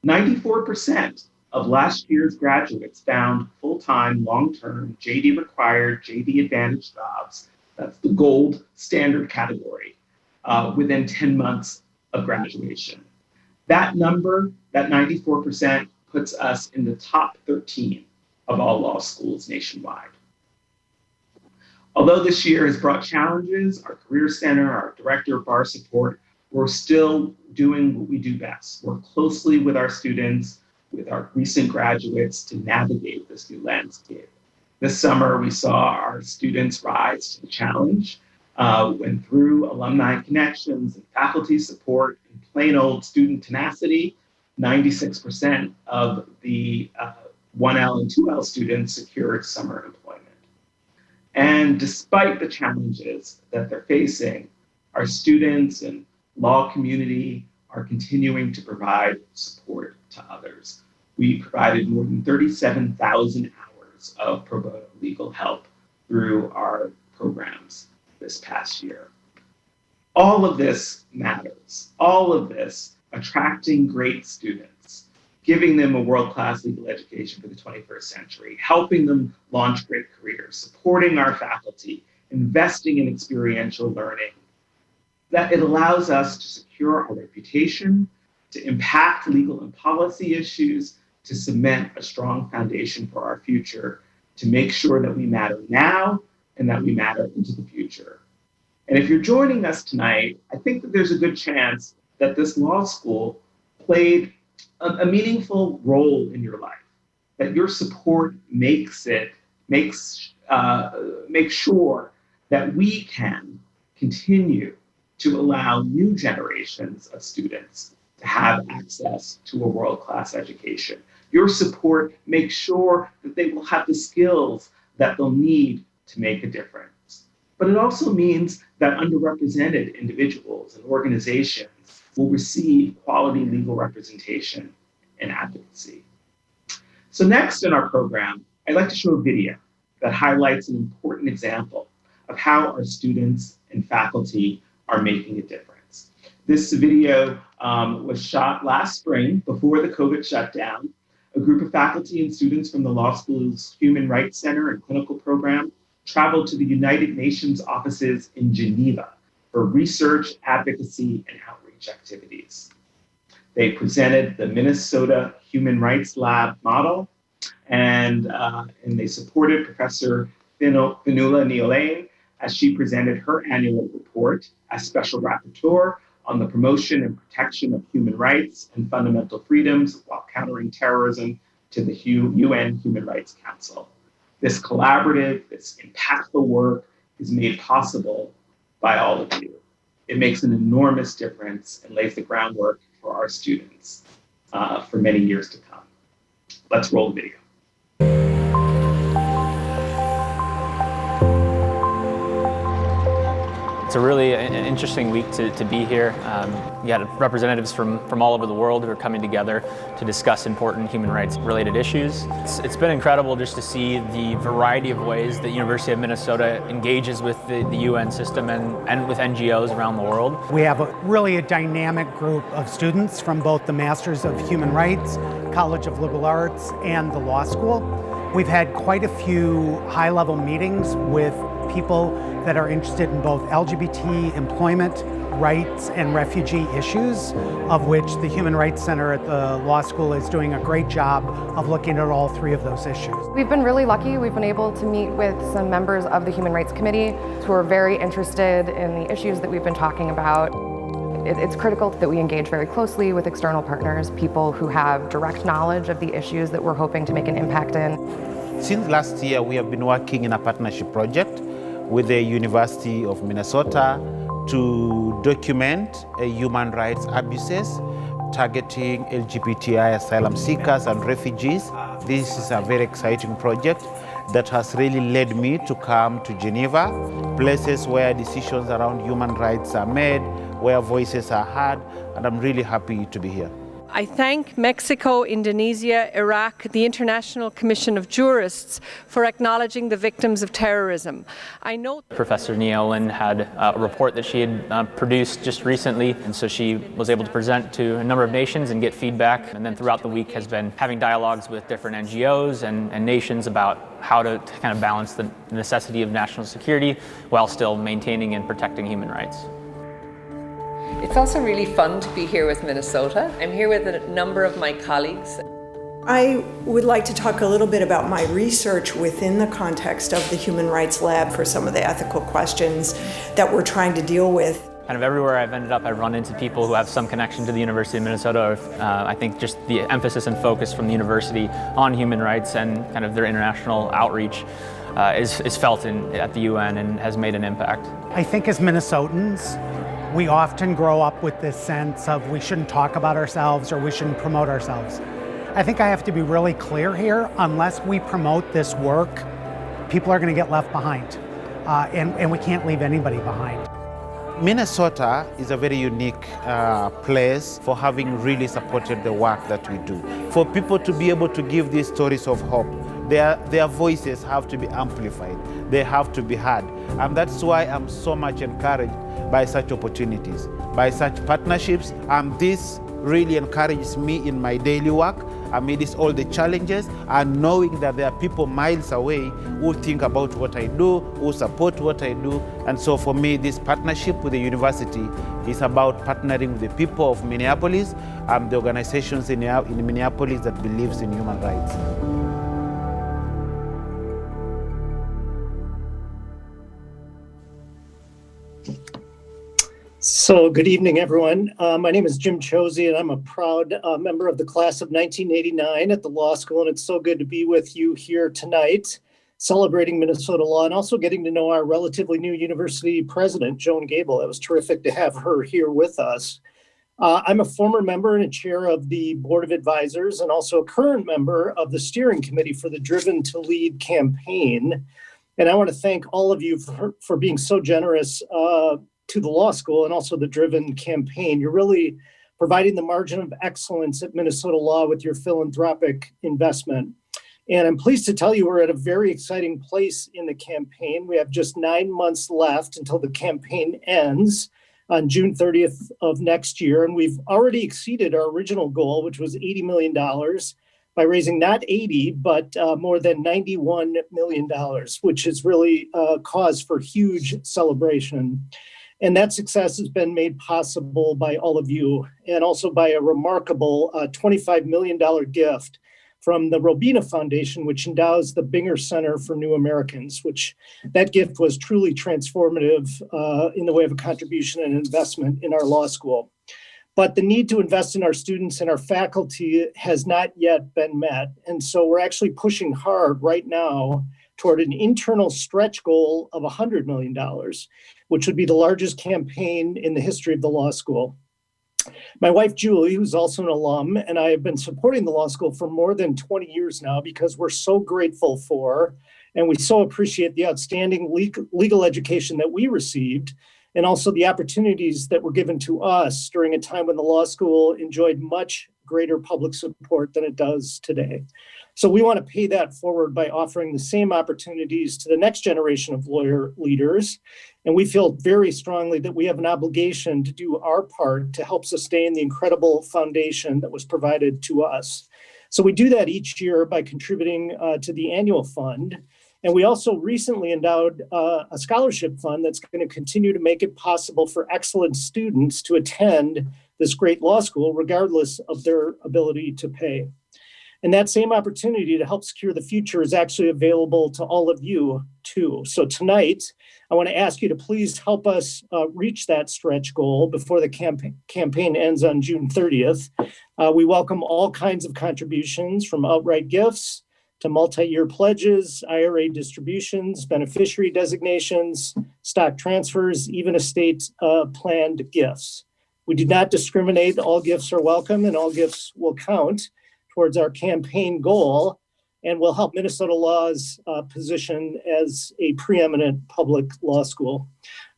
94% of last year's graduates found full-time, long-term, JD-required, JD-advantaged jobs. That's the gold standard category, within 10 months of graduation. That number, that 94%, puts us in the top 13 of all law schools nationwide. Although this year has brought challenges, our Career Center, our Director of Bar Support, we're still doing what we do best. Work closely with our students, with our recent graduates to navigate this new landscape. This summer, we saw our students rise to the challenge when through alumni connections and faculty support and plain old student tenacity, 96% of the 1L and 2L students secured summer employment. And despite the challenges that they're facing, our students and law community are continuing to provide support to others. We provided more than 37,000 hours of pro bono legal help through our programs this past year. All of this matters. All of this attracting great students, giving them a world-class legal education for the 21st century, helping them launch great careers, supporting our faculty, investing in experiential learning, that it allows us to secure our reputation, to impact legal and policy issues, to cement a strong foundation for our future, to make sure that we matter now and that we matter into the future. And if you're joining us tonight, I think that there's a good chance that this law school played a meaningful role in your life, that your support makes sure that we can continue to allow new generations of students to have access to a world-class education. Your support makes sure that they will have the skills that they'll need to make a difference. But it also means that underrepresented individuals and organizations will receive quality legal representation and advocacy. So next in our program, I'd like to show a video that highlights an important example of how our students and faculty are making a difference. This video was shot last spring before the COVID shutdown. A group of faculty and students from the law school's Human Rights Center and clinical program traveled to the United Nations offices in Geneva for research, advocacy, and outreach activities. They presented the Minnesota Human Rights Lab model, and they supported Professor Fionnuala Ní Oileán as she presented her annual report as Special Rapporteur on the promotion and protection of human rights and fundamental freedoms while countering terrorism to the UN Human Rights Council. This collaborative, this impactful work is made possible by all of you. It makes an enormous difference and lays the groundwork for our students for many years to come. Let's roll the video. It's a really interesting week to be here. We had representatives from all over the world who are coming together to discuss important human rights related issues. It's been incredible just to see the variety of ways that University of Minnesota engages with the UN system and with NGOs around the world. We have a dynamic group of students from both the Masters of Human Rights, College of Liberal Arts, and the law school. We've had quite a few high-level meetings with people that are interested in both LGBT employment rights and refugee issues, of which the Human Rights Center at the law school is doing a great job of looking at all three of those issues. We've been really lucky. We've been able to meet with some members of the Human Rights Committee who are very interested in the issues that we've been talking about. It's critical that we engage very closely with external partners, people who have direct knowledge of the issues that we're hoping to make an impact in. Since last year, we have been working in a partnership project with the University of Minnesota to document human rights abuses targeting LGBTI asylum seekers and refugees. This is a very exciting project that has really led me to come to Geneva, places where decisions around human rights are made, where voices are heard, and I'm really happy to be here. I thank Mexico, Indonesia, Iraq, the International Commission of Jurists for acknowledging the victims of terrorism. I know Professor Ní Oileán had a report that she had produced just recently, and so she was able to present to a number of nations and get feedback, and then throughout the week has been having dialogues with different NGOs and nations about how to kind of balance the necessity of national security while still maintaining and protecting human rights. It's also really fun to be here with Minnesota. I'm here with a number of my colleagues. I would like to talk a little bit about my research within the context of the Human Rights Lab for some of the ethical questions that we're trying to deal with. Kind of everywhere I've ended up, I've run into people who have some connection to the University of Minnesota. Or, I think just the emphasis and focus from the university on human rights and kind of their international outreach is felt at the UN and has made an impact. I think as Minnesotans, we often grow up with this sense of we shouldn't talk about ourselves or we shouldn't promote ourselves. I think I have to be really clear here. Unless we promote this work, people are going to get left behind, and we can't leave anybody behind. Minnesota is a very unique place for having really supported the work that we do. For people to be able to give these stories of hope, their voices have to be amplified. They have to be heard. And that's why I'm so much encouraged by such opportunities, by such partnerships. And this really encourages me in my daily work amidst all the challenges, and knowing that there are people miles away who think about what I do, who support what I do. And so for me, this partnership with the university is about partnering with the people of Minneapolis and the organizations in Minneapolis that believes in human rights. So good evening, everyone. My name is Jim Chosey, and I'm a proud member of the class of 1989 at the law school, and it's so good to be with you here tonight, celebrating Minnesota law and also getting to know our relatively new university president, Joan Gable. It was terrific to have her here with us. I'm a former member and a chair of the Board of Advisors and also a current member of the steering committee for the Driven to Lead campaign. And I want to thank all of you for being so generous to the law school and also the Driven campaign. You're really providing the margin of excellence at Minnesota Law with your philanthropic investment. And I'm pleased to tell you we're at a very exciting place in the campaign. We have just 9 months left until the campaign ends on June 30th of next year. And we've already exceeded our original goal, which was $80 million, by raising not 80, but more than $91 million, which is really a cause for huge celebration. And that success has been made possible by all of you and also by a remarkable $25 million gift from the Robina Foundation, which endows the Binger Center for New Americans, which that gift was truly transformative in the way of a contribution and investment in our law school. But the need to invest in our students and our faculty has not yet been met. And so we're actually pushing hard right now toward an internal stretch goal of $100 million, which would be the largest campaign in the history of the law school. My wife, Julie, who's also an alum, and I have been supporting the law school for more than 20 years now because we're so grateful for, and we so appreciate the outstanding legal education that we received, and also the opportunities that were given to us during a time when the law school enjoyed much greater public support than it does today. So we want to pay that forward by offering the same opportunities to the next generation of lawyer leaders. And we feel very strongly that we have an obligation to do our part to help sustain the incredible foundation that was provided to us. So we do that each year by contributing to the annual fund. And we also recently endowed a scholarship fund that's going to continue to make it possible for excellent students to attend this great law school, regardless of their ability to pay. And that same opportunity to help secure the future is actually available to all of you too. So tonight, I want to ask you to please help us reach that stretch goal before the campaign ends on June 30th. We welcome all kinds of contributions, from outright gifts to multi-year pledges, IRA distributions, beneficiary designations, stock transfers, even estate planned gifts. We do not discriminate. All gifts are welcome and all gifts will count towards our campaign goal and will help Minnesota Law's position as a preeminent public law school.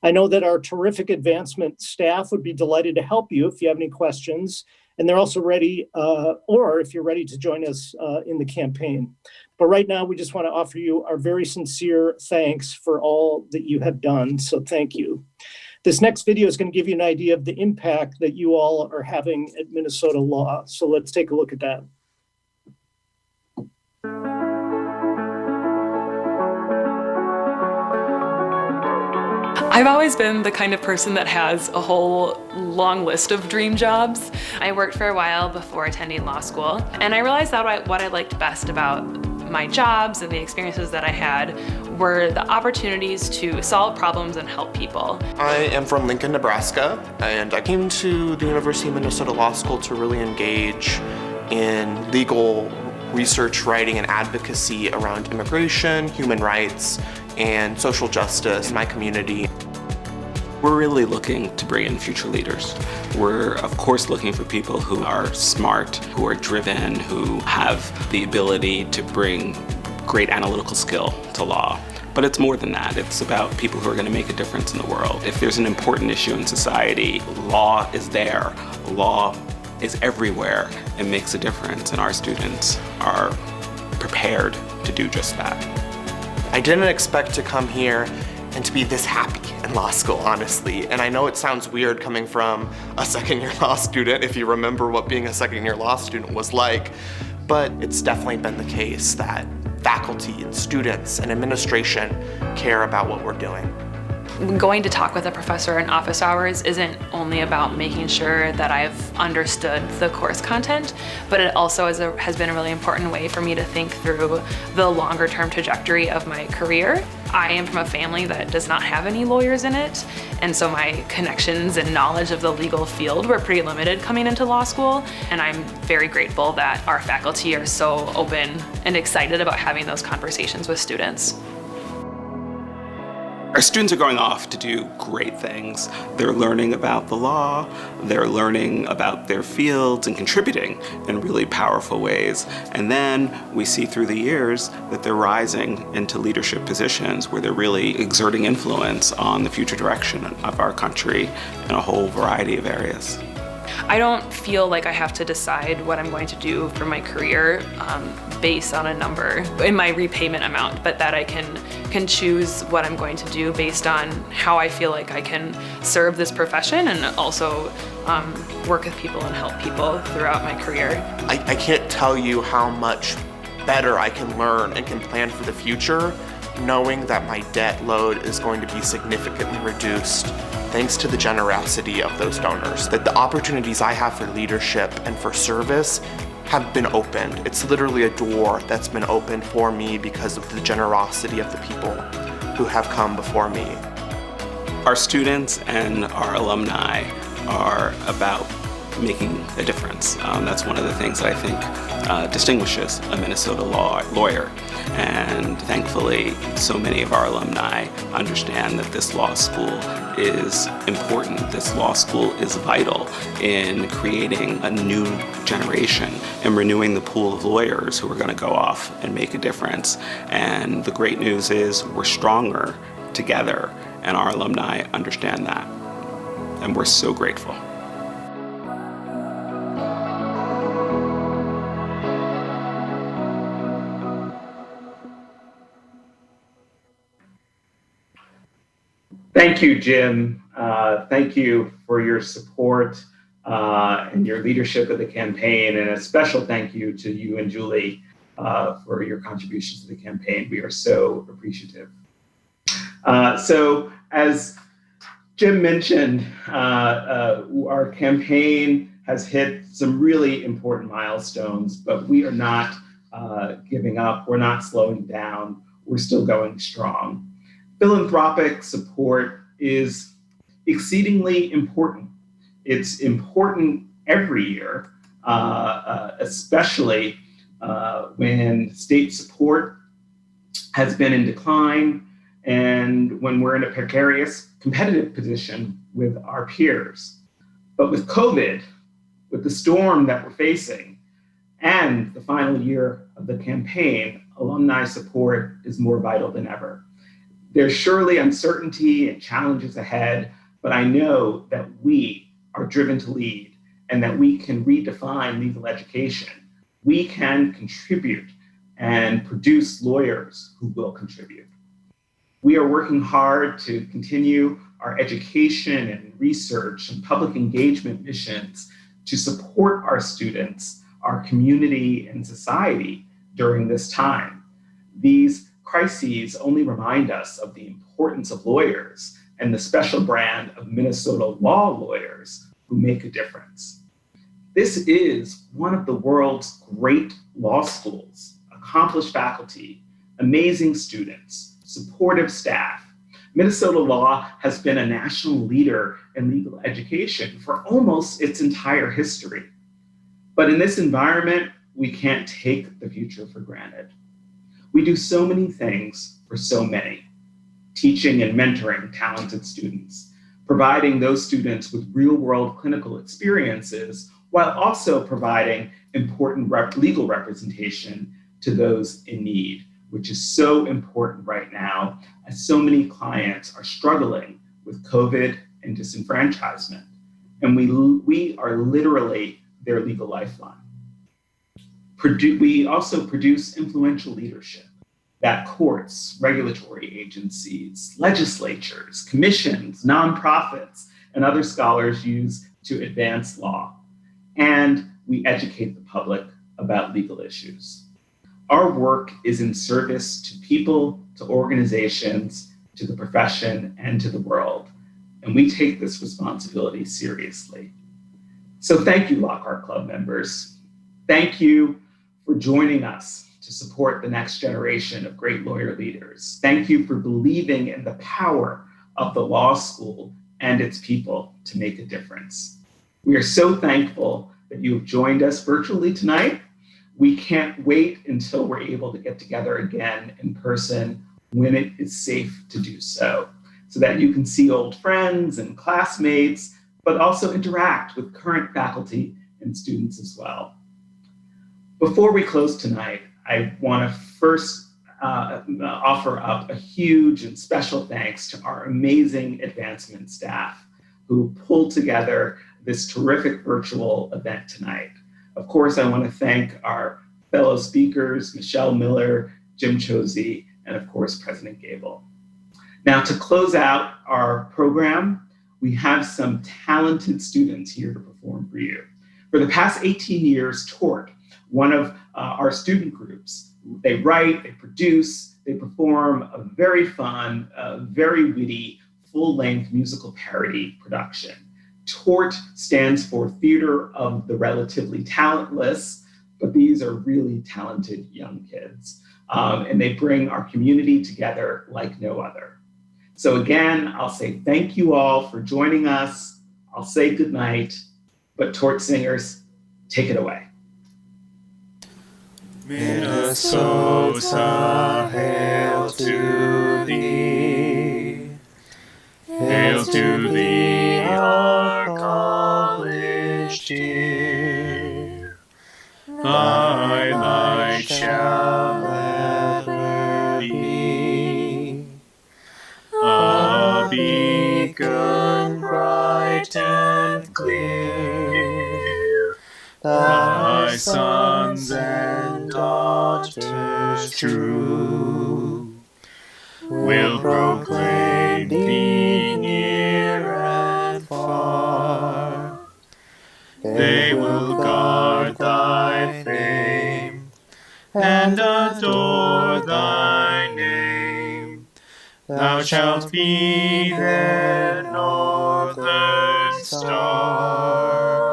I know that our terrific advancement staff would be delighted to help you if you have any questions, and they're also ready, or if you're ready to join us in the campaign. But right now, we just want to offer you our very sincere thanks for all that you have done, so thank you. This next video is going to give you an idea of the impact that you all are having at Minnesota Law, so let's take a look at that. I've always been the kind of person that has a whole long list of dream jobs. I worked for a while before attending law school, and I realized that what I liked best about my jobs and the experiences that I had were the opportunities to solve problems and help people. I am from Lincoln, Nebraska, and I came to the University of Minnesota Law School to really engage in legal research, writing, and advocacy around immigration, human rights, and social justice in my community. We're really looking to bring in future leaders. We're, of course, looking for people who are smart, who are driven, who have the ability to bring great analytical skill to law. But it's more than that. It's about people who are going to make a difference in the world. If there's an important issue in society, law is there. Law is everywhere and makes a difference, and our students are prepared to do just that. I didn't expect to come here and to be this happy in law school, honestly. And I know it sounds weird coming from a second-year law student, if you remember what being a second-year law student was like, but it's definitely been the case that faculty and students and administration care about what we're doing. Going to talk with a professor in office hours isn't only about making sure that I've understood the course content, but it also has been a really important way for me to think through the longer term trajectory of my career. I am from a family that does not have any lawyers in it, and so my connections and knowledge of the legal field were pretty limited coming into law school, and I'm very grateful that our faculty are so open and excited about having those conversations with students. Our students are going off to do great things. They're learning about the law, they're learning about their fields and contributing in really powerful ways. And then we see through the years that they're rising into leadership positions where they're really exerting influence on the future direction of our country in a whole variety of areas. I don't feel like I have to decide what I'm going to do for my career based on a number in my repayment amount, but that I can choose what I'm going to do based on how I feel like I can serve this profession and also work with people and help people throughout my career. I can't tell you how much better I can learn and can plan for the future, knowing that my debt load is going to be significantly reduced thanks to the generosity of those donors. That the opportunities I have for leadership and for service have been opened. It's literally a door that's been opened for me because of the generosity of the people who have come before me. Our students and our alumni are about making a difference. That's one of the things that I think distinguishes a Minnesota lawyer. And thankfully, so many of our alumni understand that this law school is important. This law school is vital in creating a new generation and renewing the pool of lawyers who are going to go off and make a difference. And the great news is we're stronger together, and our alumni understand that. And we're so grateful. Thank you, Jim. Thank you for your support and your leadership of the campaign, and a special thank you to you and Julie for your contributions to the campaign. We are so appreciative. So as Jim mentioned, our campaign has hit some really important milestones, but we are not giving up. We're not slowing down. We're still going strong. Philanthropic support is exceedingly important. It's important every year, especially when state support has been in decline and when we're in a precarious competitive position with our peers. But with COVID, with the storm that we're facing, and the final year of the campaign, alumni support is more vital than ever. There's surely uncertainty and challenges ahead, but I know that we are driven to lead and that we can redefine legal education. We can contribute and produce lawyers who will contribute. We are working hard to continue our education and research and public engagement missions to support our students, our community, and society during this time. These crises only remind us of the importance of lawyers and the special brand of Minnesota law lawyers who make a difference. This is one of the world's great law schools, accomplished faculty, amazing students, supportive staff. Minnesota law has been a national leader in legal education for almost its entire history. But in this environment, we can't take the future for granted. We do so many things for so many, teaching and mentoring talented students, providing those students with real-world clinical experiences, while also providing important legal representation to those in need, which is so important right now, as so many clients are struggling with COVID and disenfranchisement. And we are literally their legal lifeline. We also produce influential leadership that courts, regulatory agencies, legislatures, commissions, nonprofits, and other scholars use to advance law. And we educate the public about legal issues. Our work is in service to people, to organizations, to the profession, and to the world. And we take this responsibility seriously. So thank you, Lockhart Club members. Thank you for joining us to support the next generation of great lawyer leaders. Thank you for believing in the power of the law school and its people to make a difference. We are so thankful that you have joined us virtually tonight. We can't wait until we're able to get together again in person when it is safe to do so. so that you can see old friends and classmates, but also interact with current faculty and students as well. Before we close tonight, I want to first offer up a huge and special thanks to our amazing advancement staff who pulled together this terrific virtual event tonight. Of course, I want to thank our fellow speakers, Michelle Miller, Jim Chosey, and of course, President Gable. Now, to close out our program, we have some talented students here to perform for you. For the past 18 years, TORT, one of our student groups, they write, they produce, they perform a very fun, very witty, full-length musical parody production. TORT stands for Theater of the Relatively Talentless, but these are really talented young kids. And they bring our community together like no other. So again, I'll say thank you all for joining us. I'll say goodnight, but TORT singers, take it away. Minnesota, hail to thee. Hail to thee, our college dear. Thy light shall ever be a beacon bright and clear. Thy sons and daughters true will proclaim thee near and far. They will guard thy fame and adore thy name. Thou shalt be their northern star.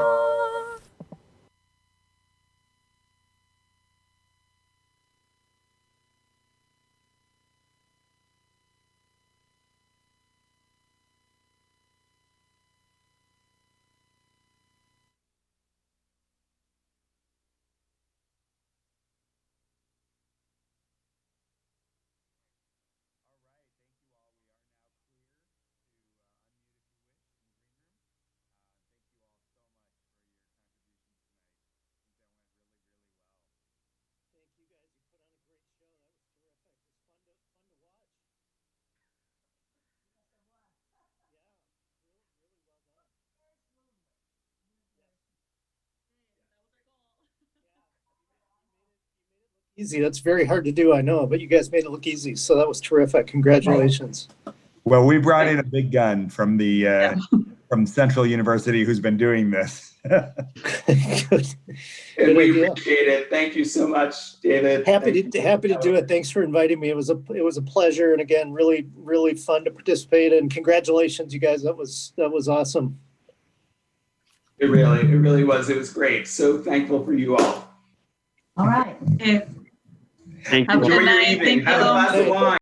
Easy. That's very hard to do, I know, but you guys made it look easy. So that was terrific. Congratulations. Well, we brought in a big gun from the from Central University who's been doing this. And we appreciate it. Thank you so much, David. Happy to do it. Thanks for inviting me. It was a pleasure, and again, really fun to participate. And congratulations, you guys. That was awesome. It really was. It was great. So thankful for you all. All right. Thank you. Enjoy your evening. Have a glass of wine.